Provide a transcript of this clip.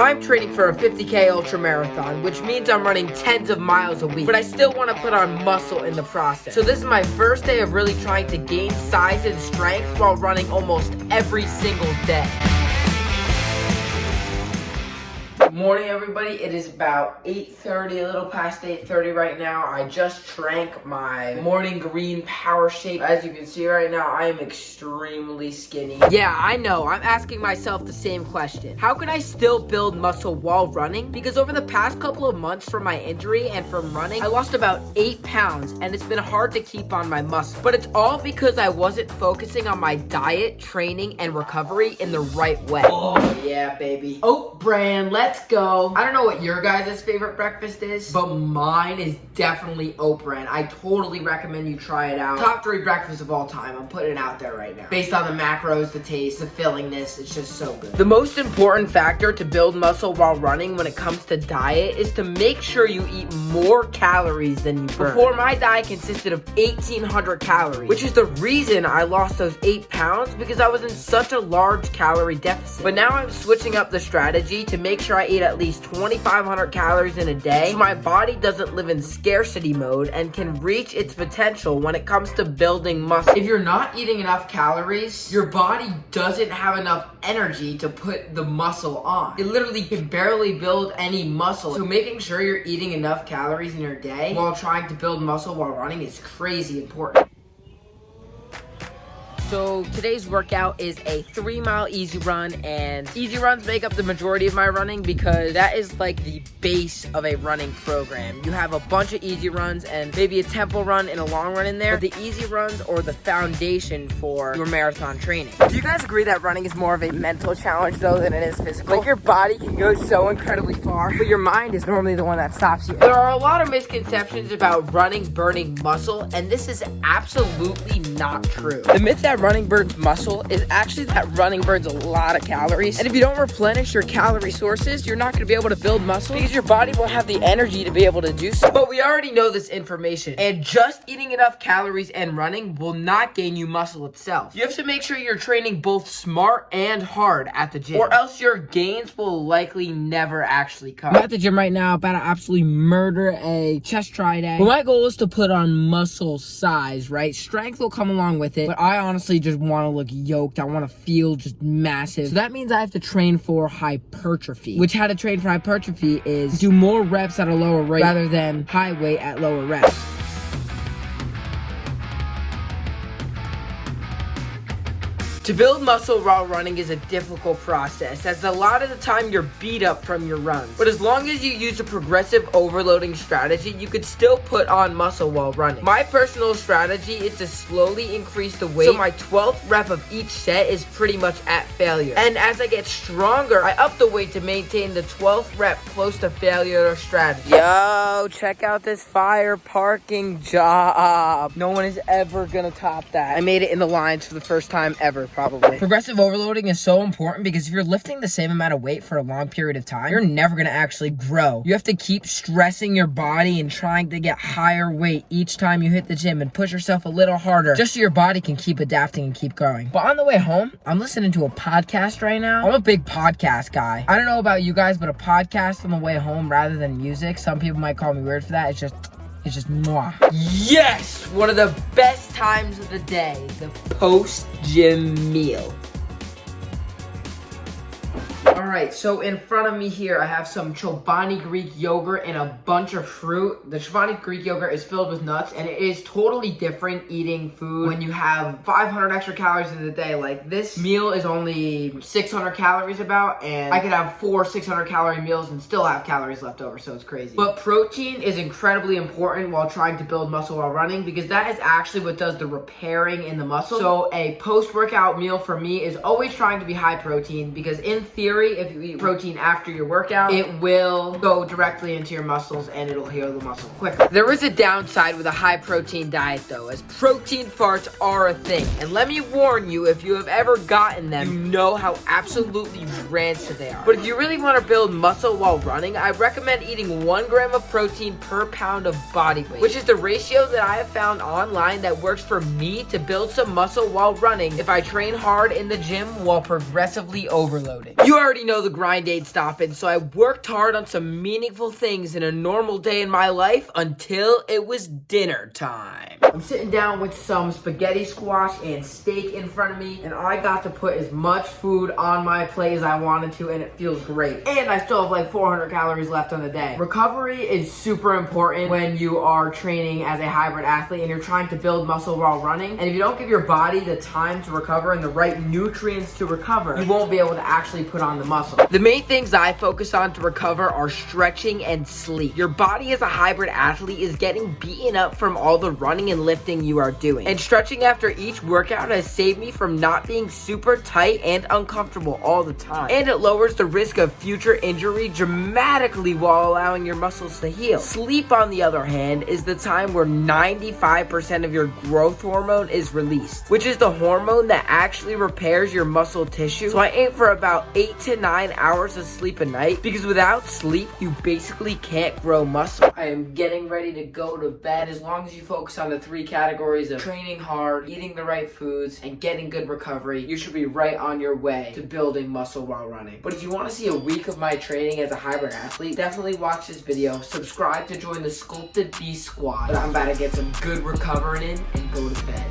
I'm training for a 50K ultra marathon, which means I'm running tens of miles a week, but I still want to put on muscle in the process. So this is my first day of really trying to gain size and strength while running almost every single day. Morning, everybody. It is about 8:30, a little past 8:30 right now. I just drank my morning green power shake. As you can see right now, I am extremely skinny. Yeah, I know. I'm asking myself the same question. How can I still build muscle while running? Because over the past couple of months from my injury and from running, I lost about 8 pounds, and it's been hard to keep on my muscle. But it's all because I wasn't focusing on my diet, training, and recovery in the right way. Oh, yeah, baby. Oat bran, let's go. I don't know what your guys' favorite breakfast is, but mine is definitely oat bran. I totally recommend you try it out. Top 3 breakfasts of all time. I'm putting it out there right now. Based on the macros, the taste, the fillingness, it's just so good. The most important factor to build muscle while running when it comes to diet is to make sure you eat more calories than you burn. Before, my diet consisted of 1,800 calories, which is the reason I lost those 8 pounds, because I was in such a large calorie deficit. But now I'm switching up the strategy to make sure I eat at least 2,500 calories in a day, so my body doesn't live in scarcity mode and can reach its potential when it comes to building muscle. If you're not eating enough calories, your body doesn't have enough energy to put the muscle on. It literally can barely build any muscle. So making sure you're eating enough calories in your day while trying to build muscle while running is crazy important. So today's workout is a 3-mile easy run, and easy runs make up the majority of my running because that is like the base of a running program. You have a bunch of easy runs and maybe a tempo run and a long run in there, but the easy runs are the foundation for your marathon training. Do you guys agree that running is more of a mental challenge though than it is physical? Like, your body can go so incredibly far, but your mind is normally the one that stops you. There are a lot of misconceptions about running burning muscle, and this is absolutely not true. The myth that running burns muscle is actually that running burns a lot of calories, and if you don't replenish your calorie sources, you're not going to be able to build muscle because your body won't have the energy to be able to do so. But we already know this information, and just eating enough calories and running will not gain you muscle itself. You have to make sure you're training both smart and hard at the gym, or else your gains will likely never actually come. I'm at the gym right now, about to absolutely murder a chest try day. But my goal is to put on muscle size, right? Strength will come along with it, but I honestly just want to look yoked. I want to feel just massive. So that means I have to train for hypertrophy, which how to train for hypertrophy is do more reps at a lower rate rather than high weight at lower reps. To build muscle while running is a difficult process, as a lot of the time you're beat up from your runs. But as long as you use a progressive overloading strategy, you could still put on muscle while running. My personal strategy is to slowly increase the weight, so my 12th rep of each set is pretty much at failure. And as I get stronger, I up the weight to maintain the 12th rep close to failure strategy. Yo, check out this fire parking job. No one is ever gonna top that. I made it in the lines for the first time ever. Probably. Progressive overloading is so important because if you're lifting the same amount of weight for a long period of time, you're never going to actually grow. You have to keep stressing your body and trying to get higher weight each time you hit the gym and push yourself a little harder just so your body can keep adapting and keep growing. But on the way home, I'm listening to a podcast right now. I'm a big podcast guy. I don't know about you guys, but a podcast on the way home rather than music, some people might call me weird for that. It's just mwah. Yes! One of the best times of the day, the post-gym meal. Alright, so in front of me here, I have some Chobani Greek yogurt and a bunch of fruit. The Chobani Greek yogurt is filled with nuts, and it is totally different eating food when you have 500 extra calories in the day. Like, this meal is only 600 calories about, and I could have 4 600-calorie meals and still have calories left over, so it's crazy. But protein is incredibly important while trying to build muscle while running, because that is actually what does the repairing in the muscle. So a post-workout meal for me is always trying to be high protein, because in theory, if you eat protein after your workout, it will go directly into your muscles and it'll heal the muscle quicker. There is a downside with a high protein diet though, as protein farts are a thing. And let me warn you, if you have ever gotten them, you know how absolutely rancid they are. But if you really want to build muscle while running, I recommend eating 1 gram of protein per pound of body weight, which is the ratio that I have found online that works for me to build some muscle while running if I train hard in the gym while progressively overloading. You already already know the grind ain't stopping, so I worked hard on some meaningful things in a normal day in my life until it was dinner time. I'm sitting down with some spaghetti squash and steak in front of me, and I got to put as much food on my plate as I wanted to, and it feels great. And I still have like 400 calories left on the day. Recovery is super important when you are training as a hybrid athlete and you're trying to build muscle while running. And if you don't give your body the time to recover and the right nutrients to recover, you won't be able to actually put on the muscle. The main things I focus on to recover are stretching and sleep. Your body as a hybrid athlete is getting beaten up from all the running and lifting you are doing. And stretching after each workout has saved me from not being super tight and uncomfortable all the time. And it lowers the risk of future injury dramatically while allowing your muscles to heal. Sleep, on the other hand, is the time where 95% of your growth hormone is released, which is the hormone that actually repairs your muscle tissue. So I aim for about 8 to 9 hours of sleep a night, because without sleep, you basically can't grow muscle. I am getting ready to go to bed. As long as you focus on the 3 categories of training hard, eating the right foods, and getting good recovery, you should be right on your way to building muscle while running. But if you want to see a week of my training as a hybrid athlete, definitely watch this video. Subscribe to join the Sculpted Beast Squad. But I'm about to get some good recovering in and go to bed.